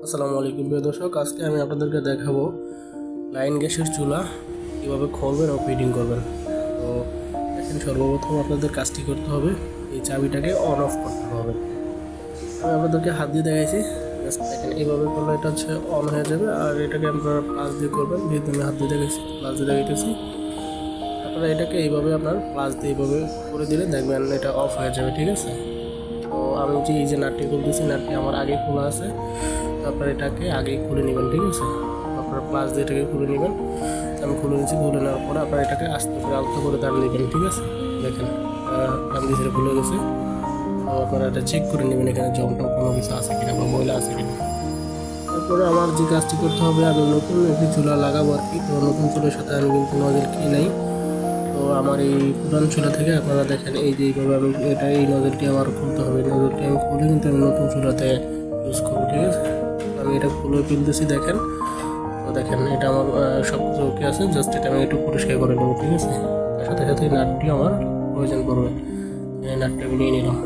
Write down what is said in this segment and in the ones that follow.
আসসালামু আলাইকুম প্রিয় দর্শক, আজকে আমি আপনাদেরকে দেখাবো লাইন গ্যাসের চুলা কীভাবে খুলবেন ও ফিটিং করবেন। তো এখন সর্বপ্রথম আপনাদের কাজটি করতে হবে, এই চাবিটাকে অন অফ করতে হবে। আমি আপনাদেরকে হাত দিয়ে দেখাইছি, দেখেন এইভাবে করলে এটা হচ্ছে অন হয়ে যাবে। আর এটাকে আপনারা প্লাস দিয়ে করবেন, যেহেতু আমি হাত দিয়ে দেখাইছি প্লাস দিয়ে দেখাইতেছি। আপনারা এটাকে এইভাবে আপনার প্লাস দিয়ে এইভাবে করে দিলে দেখবেন এটা অফ হয়ে যাবে, ঠিক আছে। তো আমি যে এই যে নাটটি খুলতেছি, নাটটি আমার আগে খোলা আছে, আপনার এটাকে আগেই খুলে নেবেন, ঠিক আছে। আপনার প্লাস দিয়ে এটাকে খুলে নেবেন। আমি খুলে নিচ্ছি, খুলে নেওয়ার পরে আপনার এটাকে আস্তে করে আলতো করে দাঁড়িয়ে নেবেন, ঠিক আছে। দেখেন আমি সেটা খুলে গেছে। তো আপনারা এটা চেক করে নেবেন এখানে জমটা কোনো কিছু আছে কিনা বা ময়লা আছে কিনা। তারপরে আমার যে কাজটি করতে হবে, আমি নতুন একটি চুলা লাগাবো আর কি। তো নতুন চুলার সাথে আমি কিন্তু নজেল কিনি নাই। তো আমার এই পুরান চুলা থেকে আপনারা দেখেন এই যে এইভাবে আমি এই নজেলটি আমার খুলতে হবে। নজেলটি আমি খুলে কিন্তু আমি নতুন চুলাতে ইউজ করবো, ঠিক আছে। আমি এটা খুলে ফেলতেছি, দেখেন। তো দেখেন এটা আমার সব কিছু ওকে আছে, জাস্ট এটা আমি একটু পরিষ্কার করে নেবো, ঠিক আছে। তার সাথে সাথে নাটটি আমার প্রয়োজন পড়বে, এই নাটটা আমি নিয়ে নিলাম।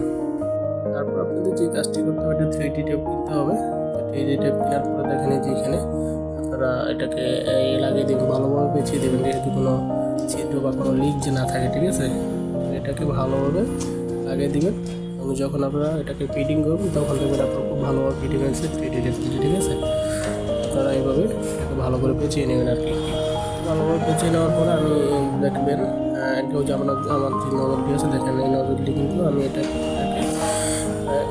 তারপর আপনাদের যে কাজটি করতে হবে, এটা 3D টেপ কিনতে হবে। 3D টেপ কেনার পরে দেখেন এই যে এখানে আপনারা এটাকে লাগিয়ে দেবেন, ভালোভাবে পেঁচিয়ে দেবেন, যেহেতু কোনো ছিদ্র বা কোনো লিক যে না থাকে, ঠিক আছে। এটাকে ভালোভাবে লাগিয়ে দিবেন এবং যখন আপনারা এটাকে ফিটিং করবেন তখন দেখবেন আপনার খুব ভালোভাবে ফিটিং হয়েছে 3D টেপ, ঠিক আছে। আপনারা এইভাবে এটাকে ভালো করে পেঁচিয়ে নেবেন আর কি। ভালোভাবে পেঁচিয়ে নেওয়ার পরে আমি দেখবেন কেউ যে আমার যে নজলটি আছে, দেখেন এই নজলটি কিন্তু আমি এটাকে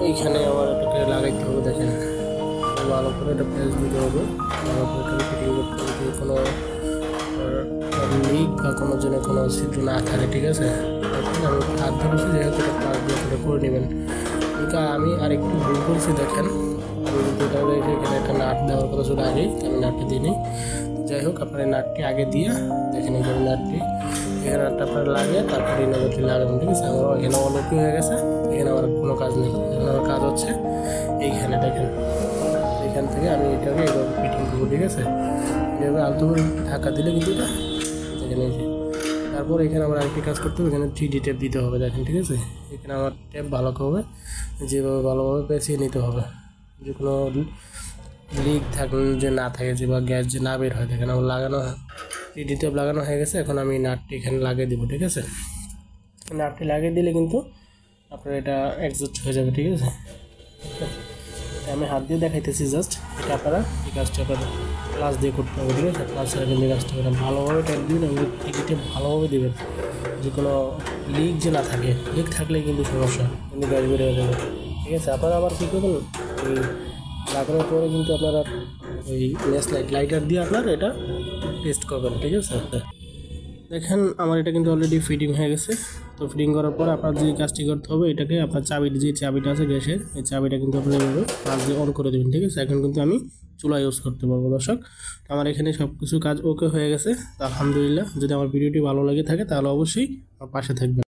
এইখানে আমার এটাকে লাগাইতে হবে। দেখেন ভালো করে এটা প্রেস দিতে হবে, ভালো করে এটাকে ফিটিং করতে হবে, যে কোনো লিক বা কোনো জন্য কোনো ছিদ্র না থাকে, ঠিক আছে। আমি হাত ধরেছি, যেহেতু এটা প্লাস দিয়ে এটা করে নেবেন। কিন্তু আমি আরেকটু ভুল করছি, দেখেন আমি কিন্তু এখানে একটা নাট দেওয়ার কথা ছিল আগেই, আমি নাটটি দিই নিই। যাই হোক, আপনার এই নাটটি আগে দিয়ে দেখেন এই নাটটি এখানে নাটটা আপনার লাগে, তারপরে এই নজরটি লাগাবেন, ঠিক আছে। আমার এখানে অলরেডি হয়ে গেছে, এখানে আমার কোনো কাজ নেই। এখানে আমার কাজ হচ্ছে এইখানে, দেখেন এখান থেকে আমি এটাকে এইভাবে ফিটিং করবো, ঠিক আছে। এইভাবে আলতো করে ঢাকা দিলে কিন্তু এটা দেখেন এই যে। তারপর এখানে আমার আরেকটি কাজ করতে হবে, এখানে 3D টেপ দিতে হবে, দেখেন, ঠিক আছে। এখানে আমার টেপ ভালো হবে, যেভাবে ভালোভাবে পেঁচিয়ে নিতে হবে, যে কোনো লিক থাকলে যে না থাকে, যে বা গ্যাস যে না বের হয়। দেখেন আমার লাগানো 3D টেপ লাগানো হয়ে গেছে। এখন আমি নাটটি এখানে লাগিয়ে দেবো, ঠিক আছে। নাটটি লাগিয়ে দিলে কিন্তু আপনার এটা অ্যাডজাস্ট হয়ে যাবে, ঠিক আছে। আমি হাত দিয়ে দেখাইতেছি জাস্ট, এটা আপনারা এই কাজটা আপনারা প্লাস দিয়ে করতে হবে, ঠিক আছে। প্লাস ছাড়া কিন্তু কাজটা করেন, ভালোভাবে টেপ দিবেন এবং 3D টেপ ভালোভাবে দেবেন, যে কোনো লিক যে না থাকে। লিক থাকলে কিন্তু সমস্যা, কিন্তু গ্যাস বের হয়ে যাবে, ঠিক আছে। আপনারা আবার কী করবেন, এই লাগানোর পরে কিন্তু আপনারা ওই লাইটার দিয়ে আপনার এটা টেস্ট করবেন, ঠিক আছে। দেখেন আমার এটা কিন্তু অলরেডি ফিটিং হয়ে গেছে। তো ফিটিং করার পর আপনার যে কাজটি করতে হবে, এটাকে আপনার যে চাবিটা আছে গ্যাসের, এই চাবিটা কিন্তু আপনার এইভাবে প্লাস দিয়ে অন করে দেবেন, ঠিক আছে। এখন কিন্তু আমি চুলা ইউজ করতে পারবো। দর্শক, আমার এখানে সব কিছু কাজ ওকে হয়ে গেছে। তো আলহামদুলিল্লাহ, যদি আমার ভিডিওটি ভালো লাগে থাকে তাহলে অবশ্যই আমার পাশে থাকবেন।